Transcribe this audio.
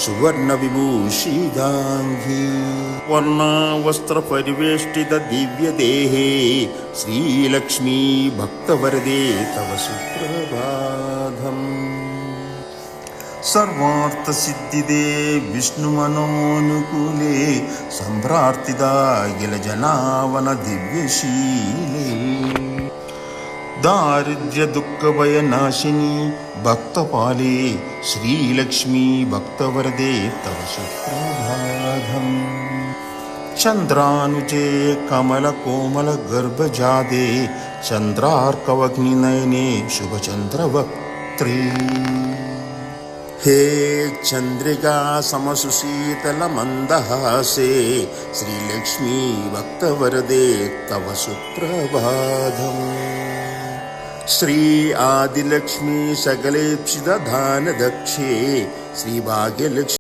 सुवर्ण विभूषितांगी वर्णावस्त्र परिवेष्टित दिव्य देहे श्रीलक्ष्मी भक्तवरदे तव सुप्रभातम्। सर्वार्थ सिद्धिदे विष्णुमनोनुकूले सम्प्रार्थिता अखिल जनावන दिव्यशीले दारिद्र्य दुःख भय नाशिनी भक्तपाले श्रीलक्ष्मी भक्तवरदे तव सुप्रभातम्। चंद्रानुजे कमल कोमल गर्भजादे चंद्रार्कवग्निनयने शुभचंद्रवक्त्रे हे चंद्रिका समसुशीतल मंदहासे श्रीलक्ष्मी भक्तवरदे तव सुप्रभातम्। श्री आदिलक्ष्मी सकलेप्सित दान दक्षे श्री भाग्यलक्ष्मी